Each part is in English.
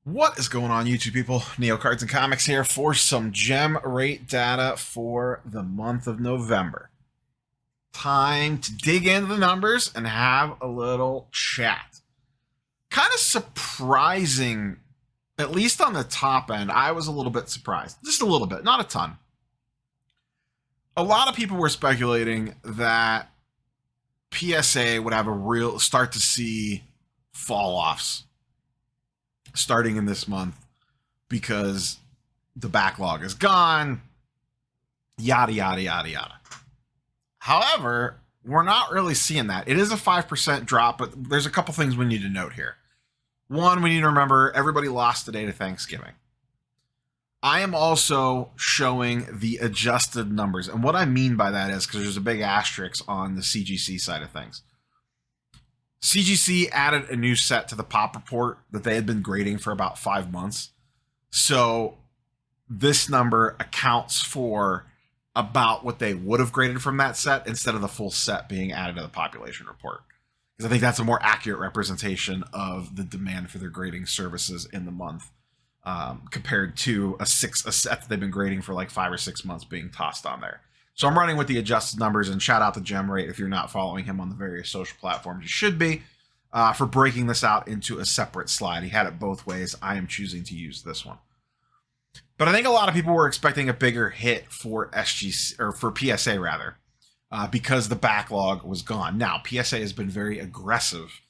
What is going on, YouTube people? Neo Cards and Comics here for some gem rate data for the month of November. Time to dig into the numbers and have a little chat. Kind of surprising, at least on the top end. I was a little bit surprised. Just a little bit, not a ton. A lot of people were speculating that PSA would have a real start to see fall-offs starting in this month because the backlog is gone, yada, yada, yada, yada. However, we're not really seeing that. It is a 5% drop, but there's a couple things we need to note here. One, we need to remember everybody lost the day to Thanksgiving. I am also showing the adjusted numbers. And what I mean by that is because there's a big asterisk on the CGC side of things. CGC added a new set to the pop report that they had been grading for about 5 months. So this number accounts for about what they would have graded from that set instead of the full set being added to the population report. Because I think that's a more accurate representation of the demand for their grading services in the month compared to a set that they've been grading for like 5 or 6 months being tossed on there. So I'm running with the adjusted numbers, and shout out to GemRate if you're not following him on the various social platforms. You should be for breaking this out into a separate slide. He had it both ways. I am choosing to use this one. But I think a lot of people were expecting a bigger hit for SGC or for PSA rather, because the backlog was gone. Now PSA has been very aggressive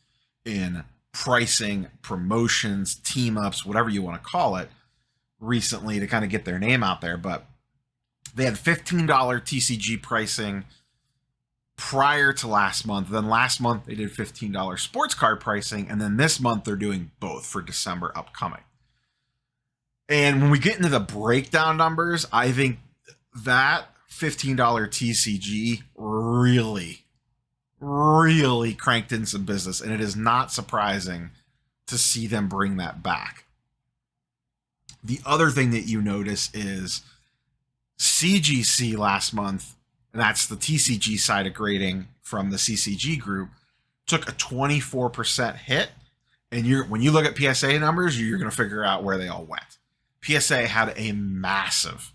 in pricing, promotions, team ups, whatever you want to call it, recently to kind of get their name out there, but they had $15 TCG pricing prior to last month. Then last month they did $15 sports card pricing. And then this month they're doing both for December upcoming. And when we get into the breakdown numbers, I think that $15 TCG really cranked in some business. And it is not surprising to see them bring that back. The other thing that you notice is CGC last month, and that's the TCG side of grading from the CCG group, took a 24% hit. And when you look at PSA numbers, you're going to figure out where they all went. PSA had a massive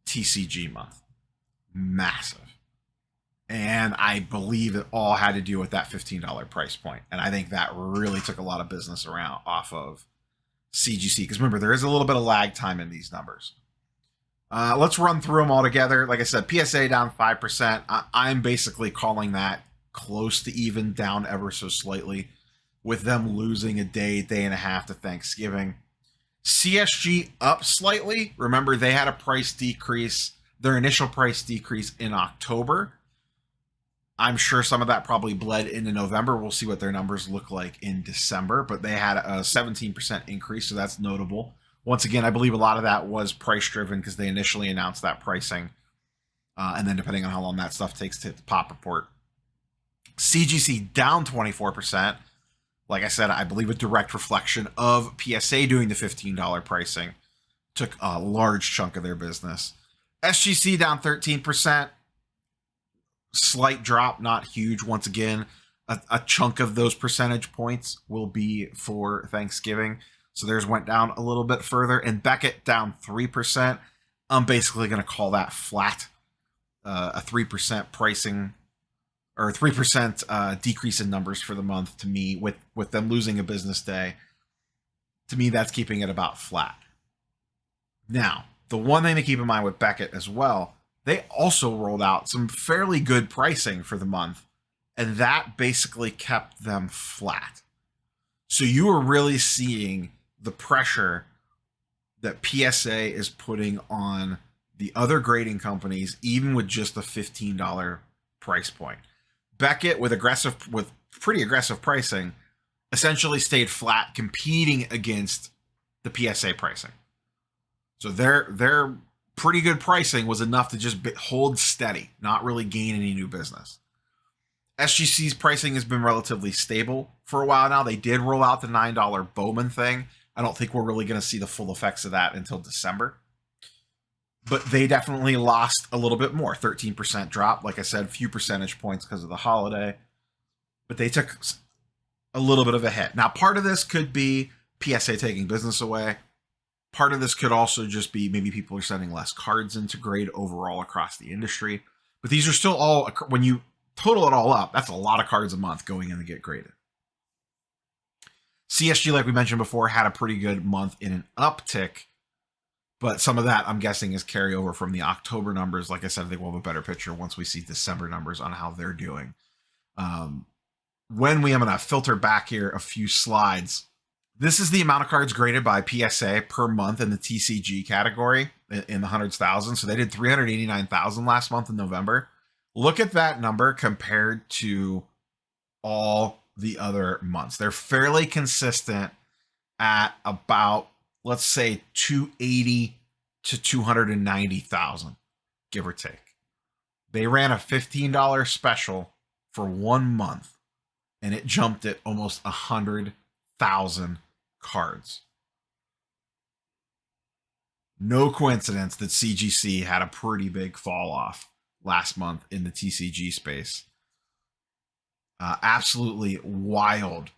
TCG month. Massive. And I believe it all had to do with that $15 price point. And I think that really took a lot of business around off of CGC. Because remember, there is a little bit of lag time in these numbers. Let's run through them all together. Like I said, PSA down 5%. I'm basically calling that close to even, down ever so slightly, with them losing a day and a half to Thanksgiving. CSG up slightly. Remember, they had a price decrease, their initial price decrease in October. I'm sure some of that probably bled into November. We'll see what their numbers look like in December, but they had a 17% increase, so that's notable. Once again, I believe a lot of that was price-driven because they initially announced that pricing. And then depending on how long that stuff takes to hit the pop report. CGC down 24%. Like I said, I believe a direct reflection of PSA doing the $15 pricing. Took a large chunk of their business. SGC down 13%. Slight drop, not huge. Once again, a chunk of those percentage points will be for Thanksgiving. So theirs went down a little bit further. And Beckett down 3%. I'm basically going to call that flat. A 3% pricing or a 3% decrease in numbers for the month to me, with them losing a business day. To me, that's keeping it about flat. Now, the one thing to keep in mind with Beckett as well, they also rolled out some fairly good pricing for the month. And that basically kept them flat. So you are really seeing the pressure that PSA is putting on the other grading companies, even with just a $15 price point. Beckett, with pretty aggressive pricing, essentially stayed flat, competing against the PSA pricing. So their pretty good pricing was enough to just hold steady, not really gain any new business. SGC's pricing has been relatively stable for a while now. They did roll out the $9 Bowman thing. I don't think we're really going to see the full effects of that until December. But they definitely lost a little bit more. 13% drop. Like I said, a few percentage points because of the holiday. But they took a little bit of a hit. Now, part of this could be PSA taking business away. Part of this could also just be maybe people are sending less cards into grade overall across the industry. But these are still all, when you total it all up, that's a lot of cards a month going in to get graded. CSG, like we mentioned before, had a pretty good month in an uptick, but some of that, I'm guessing, is carryover from the October numbers. Like I said, I think we'll have a better picture once we see December numbers on how they're doing. I'm going to filter back here a few slides. This is the amount of cards graded by PSA per month in the TCG category in the hundreds thousands. So they did 389,000 last month in November. Look at that number compared to all the other months. They're fairly consistent at about, let's say, 280 to 290,000, give or take. They ran a $15 special for 1 month, and it jumped at almost 100,000 cards. No coincidence that CGC had a pretty big fall off last month in the TCG space. Absolutely wild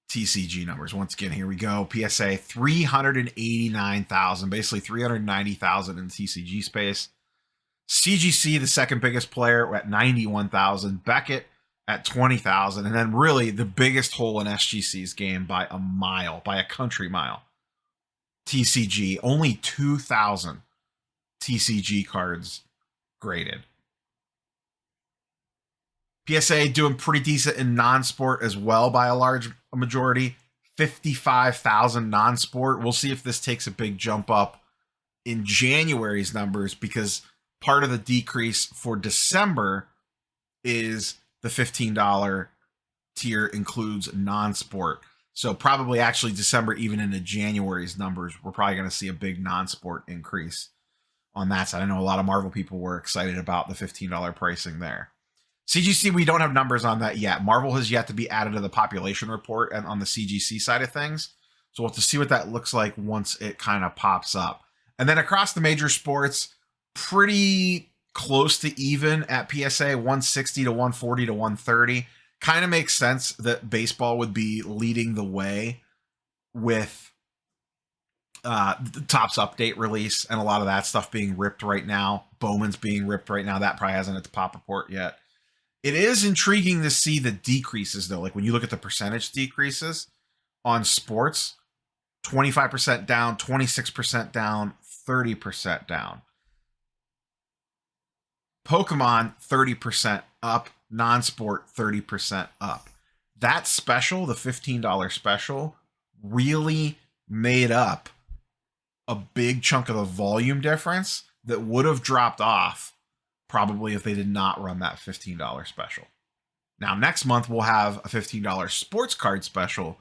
TCG numbers. Once again, here we go. PSA 389,000, basically 390,000 in the TCG space. CGC, the second biggest player, at 91,000. Beckett at 20,000. And then really the biggest hole in SGC's game by a mile, by a country mile. TCG, only 2,000 TCG cards graded. PSA doing pretty decent in non-sport as well by a large majority. 55,000 non-sport. We'll see if this takes a big jump up in January's numbers, because part of the decrease for December is the $15 tier includes non-sport. So probably actually December, even into January's numbers, we're probably going to see a big non-sport increase on that side. I know a lot of Marvel people were excited about the $15 pricing there. CGC, we don't have numbers on that yet. Marvel has yet to be added to the population report and on the CGC side of things. So we'll have to see what that looks like once it kind of pops up. And then across the major sports, pretty close to even at PSA, 160 to 140 to 130. Kind of makes sense that baseball would be leading the way with the Topps update release and a lot of that stuff being ripped right now. Bowman's being ripped right now. That probably hasn't hit the pop report yet. It is intriguing to see the decreases, though. Like when you look at the percentage decreases on sports, 25% down, 26% down, 30% down. Pokemon, 30% up. Non-sport, 30% up. That special, the $15 special, really made up a big chunk of the volume difference that would have dropped off probably if they did not run that $15 special. Now, next month, we'll have a $15 sports card special,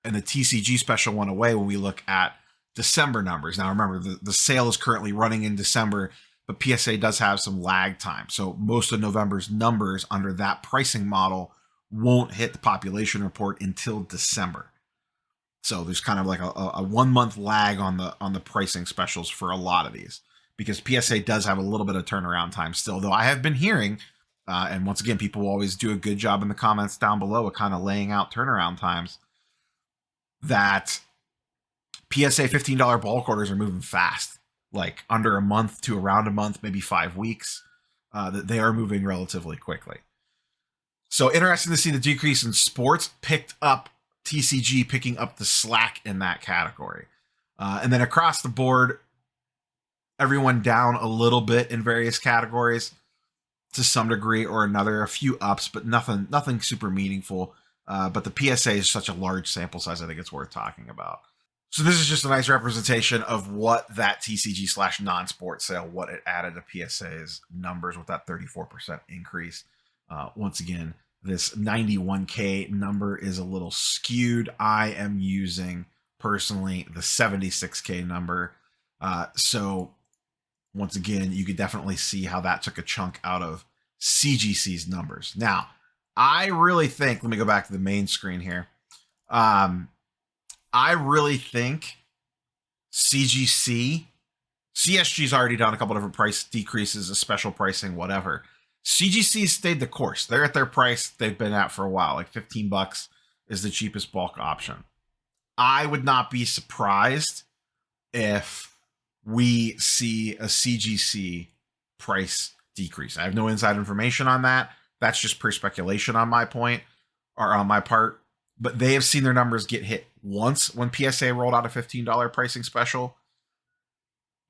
and the TCG special went away when we look at December numbers. Now, remember, the sale is currently running in December, but PSA does have some lag time. So most of November's numbers under that pricing model won't hit the population report until December. So there's kind of like a 1 month lag on the pricing specials for a lot of these, because PSA does have a little bit of turnaround time still, though I have been hearing, and once again, people always do a good job in the comments down below of kind of laying out turnaround times, that PSA $15 bulk orders are moving fast, like under a month to around a month, maybe 5 weeks. That they are moving relatively quickly. So interesting to see the decrease in sports picked up, TCG picking up the slack in that category. And then across the board, everyone down a little bit in various categories to some degree or another. A few ups, but nothing super meaningful. But the PSA is such a large sample size, I think it's worth talking about. So this is just a nice representation of what that TCG / non-sport sale, what it added to PSA's numbers with that 34% increase. Once again, this 91K number is a little skewed. I am using, personally, the 76K number. So once again, you could definitely see how that took a chunk out of CGC's numbers. Now, I really think, let me go back to the main screen here. I really think CSG's already done a couple different price decreases, a special pricing, whatever. CGC stayed the course. They're at their price they've been at for a while. Like $15 is the cheapest bulk option. I would not be surprised if we see a CGC price decrease. I have no inside information on that. That's just pure speculation on my point, or on my part. But they have seen their numbers get hit once when PSA rolled out a $15 pricing special,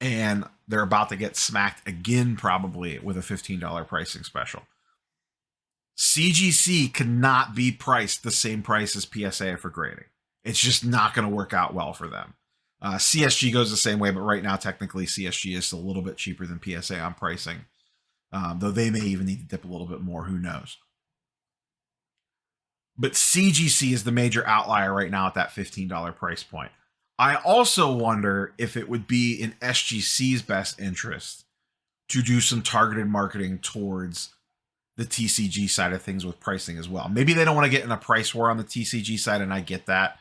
and they're about to get smacked again probably with a $15 pricing special. CGC cannot be priced the same price as PSA for grading. It's just not going to work out well for them. CSG goes the same way, but right now technically CSG is a little bit cheaper than PSA on pricing, though they may even need to dip a little bit more. Who knows? But CGC is the major outlier right now at that $15 price point. I also wonder if it would be in SGC's best interest to do some targeted marketing towards the TCG side of things with pricing as well. Maybe they don't want to get in a price war on the TCG side, and I get that.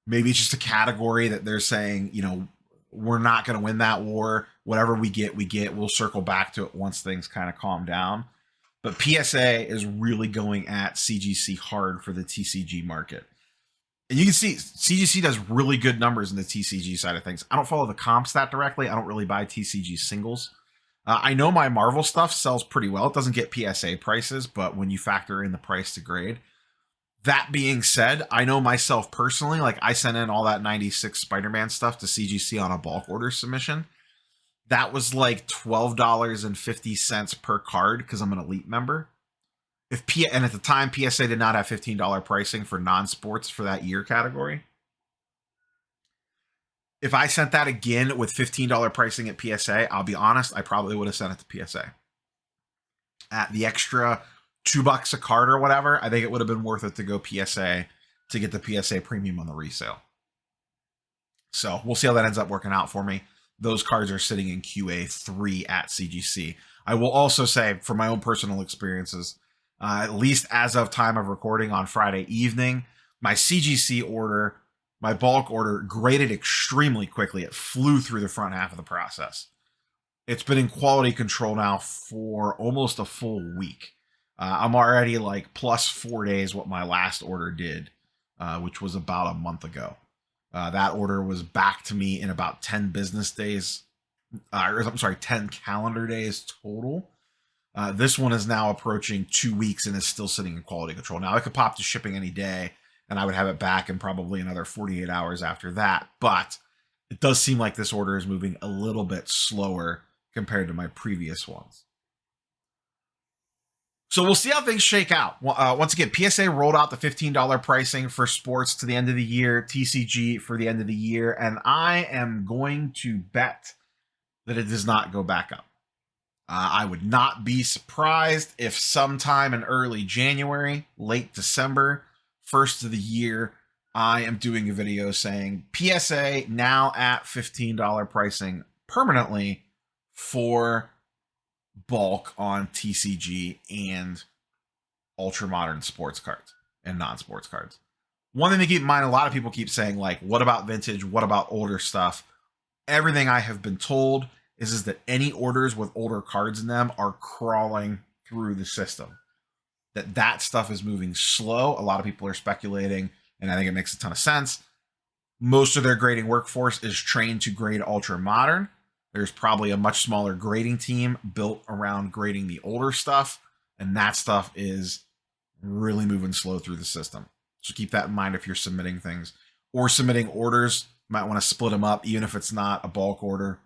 Maybe it's just a category that they're saying, you know, we're not going to win that war. Whatever we get, we get. We'll circle back to it once things kind of calm down. But PSA is really going at CGC hard for the TCG market. And you can see CGC does really good numbers in the TCG side of things. I don't follow the comps that directly. I don't really buy TCG singles. I know my Marvel stuff sells pretty well. It doesn't get PSA prices, but when you factor in the price to grade. That being said, I know myself personally, like I sent in all that 96 Spider-Man stuff to CGC on a bulk order submission. That was like $12.50 per card because I'm an elite member. And at the time, PSA did not have $15 pricing for non-sports for that year category. If I sent that again with $15 pricing at PSA, I'll be honest, I probably would have sent it to PSA. At the extra $2 a card or whatever, I think it would have been worth it to go PSA to get the PSA premium on the resale. So we'll see how that ends up working out for me. Those cards are sitting in QA3 at CGC. I will also say, from my own personal experiences, at least as of time of recording on Friday evening, my CGC order, my bulk order, graded extremely quickly. It flew through the front half of the process. It's been in quality control now for almost a full week. I'm already like plus 4 days what my last order did, which was about a month ago. That order was back to me in about 10 business days. I'm sorry, 10 calendar days total. This one is now approaching 2 weeks and is still sitting in quality control. Now, it could pop to shipping any day, and I would have it back in probably another 48 hours after that. But it does seem like this order is moving a little bit slower compared to my previous ones. So we'll see how things shake out. Once again, PSA rolled out the $15 pricing for sports to the end of the year, TCG for the end of the year, and I am going to bet that it does not go back up. I would not be surprised if sometime in early January, late December, first of the year, I am doing a video saying PSA now at $15 pricing permanently for bulk on TCG and ultra modern sports cards and non-sports cards. One thing to keep in mind, a lot of people keep saying, like, what about vintage? What about older stuff? Everything I have been told is that any orders with older cards in them are crawling through the system. That stuff is moving slow. A lot of people are speculating, and I think it makes a ton of sense. Most of their grading workforce is trained to grade ultra modern. There's probably a much smaller grading team built around grading the older stuff, and that stuff is really moving slow through the system. So keep that in mind if you're submitting things or submitting orders. You might want to split them up, even if it's not a bulk order.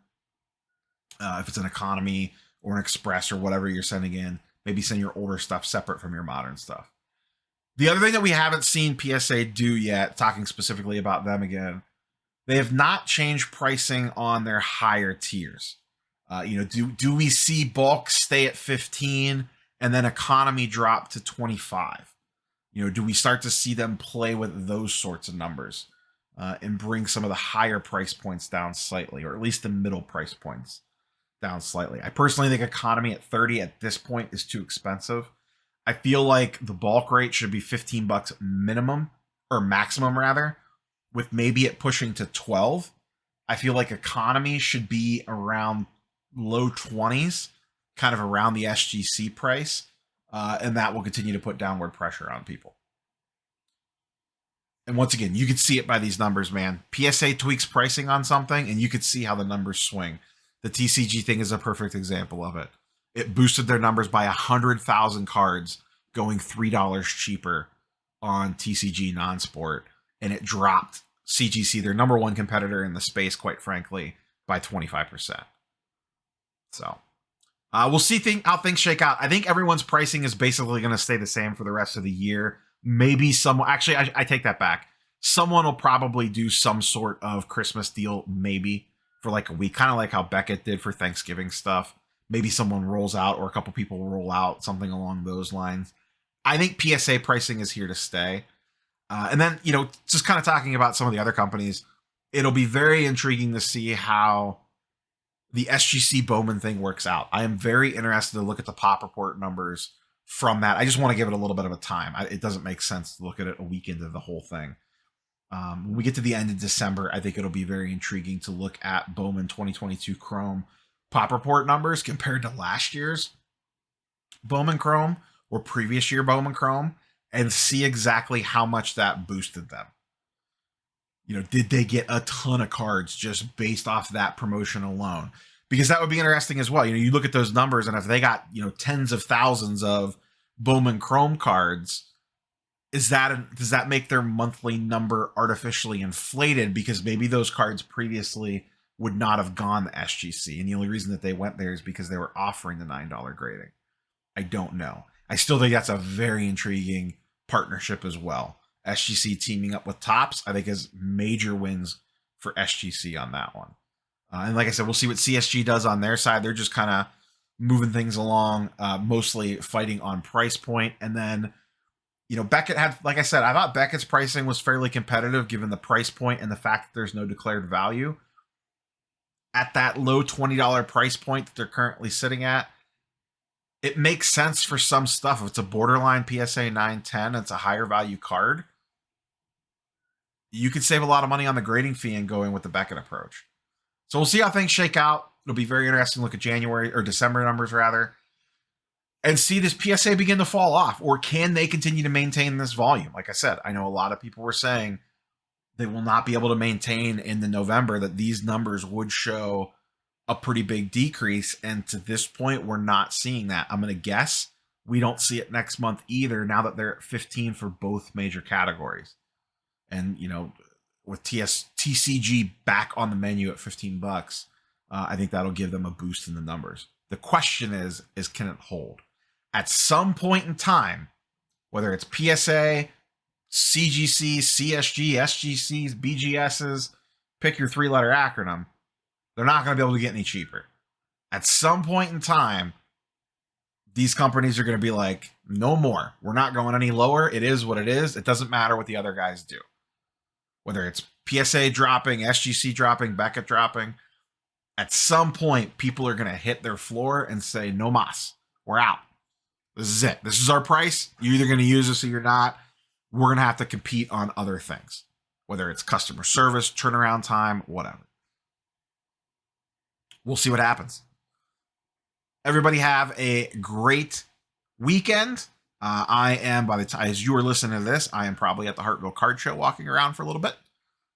If it's an economy or an express or whatever you're sending in, maybe send your older stuff separate from your modern stuff. The other thing that we haven't seen PSA do yet, talking specifically about them again, they have not changed pricing on their higher tiers. Do we see bulk stay at 15 and then economy drop to 25? Do we start to see them play with those sorts of numbers and bring some of the higher price points down slightly, or at least the middle price points down slightly? I personally think economy at 30 at this point is too expensive. I feel like the bulk rate should be $15 minimum, or maximum rather, with maybe it pushing to 12. I feel like economy should be around low 20s, kind of around the SGC price, and that will continue to put downward pressure on people. And once again, you could see it by these numbers, man. PSA tweaks pricing on something, and you could see how the numbers swing. The TCG thing is a perfect example of it. It boosted their numbers by 100,000 cards, going $3 cheaper on TCG non-sport, and it dropped CGC, their number one competitor in the space, quite frankly, by 25%. So we'll see how things shake out. I think everyone's pricing is basically going to stay the same for the rest of the year. Maybe someone, actually, I take that back. Someone will probably do some sort of Christmas deal, maybe for like a week, kind of like how Beckett did for Thanksgiving stuff. Maybe someone rolls out, or a couple people roll out, something along those lines. I think PSA pricing is here to stay. And then, just kind of talking about some of the other companies, it'll be very intriguing to see how the SGC Bowman thing works out. I am very interested to look at the pop report numbers from that. I just want to give it a little bit of a time. It doesn't make sense to look at it a week into the whole thing. When we get to the end of December, I think it'll be very intriguing to look at Bowman 2022 Chrome pop report numbers compared to last year's Bowman Chrome or previous year Bowman Chrome, and see exactly how much that boosted them. Did they get a ton of cards just based off that promotion alone? Because that would be interesting as well. You look at those numbers, and if they got, tens of thousands of Bowman Chrome cards, does that make their monthly number artificially inflated? Because maybe those cards previously would not have gone to SGC, and the only reason that they went there is because they were offering the $9 grading. I don't know. I still think that's a very intriguing partnership as well. SGC teaming up with Topps, I think, is major wins for SGC on that one. And like I said, we'll see what CSG does on their side. They're just kind of moving things along, mostly fighting on price point. And then, Beckett had, like I said, I thought Beckett's pricing was fairly competitive given the price point and the fact that there's no declared value. At that low $20 price point that they're currently sitting at, it makes sense for some stuff. If it's a borderline PSA 910, it's a higher value card, you could save a lot of money on the grading fee and going with the Beckett approach. So we'll see how things shake out. It'll be very interesting to look at January or December numbers rather, and see this PSA begin to fall off, or can they continue to maintain this volume? Like I said, I know a lot of people were saying they will not be able to maintain in the November, that these numbers would show a pretty big decrease. And to this point, we're not seeing that. I'm going to guess we don't see it next month either, now that they're at 15 for both major categories. And, with TCG back on the menu at $15, I think that'll give them a boost in the numbers. The question is can it hold? At some point in time, whether it's PSA, CGC, CSG, SGCs, BGSs, pick your 3-letter acronym, they're not going to be able to get any cheaper. At some point in time, these companies are going to be like, no more. We're not going any lower. It is what it is. It doesn't matter what the other guys do. Whether it's PSA dropping, SGC dropping, Beckett dropping, at some point, people are going to hit their floor and say, no mas, we're out. This is it. This is our price. You're either going to use us or you're not. We're going to have to compete on other things, whether it's customer service, turnaround time, whatever. We'll see what happens. Everybody have a great weekend. I am, by the time as you are listening to this, I am probably at the Hartville Card Show walking around for a little bit.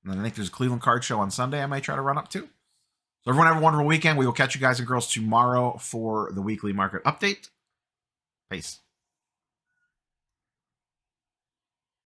And then I think there's a Cleveland Card Show on Sunday I might try to run up to. So everyone have a wonderful weekend. We will catch you guys and girls tomorrow for the weekly market update. Peace.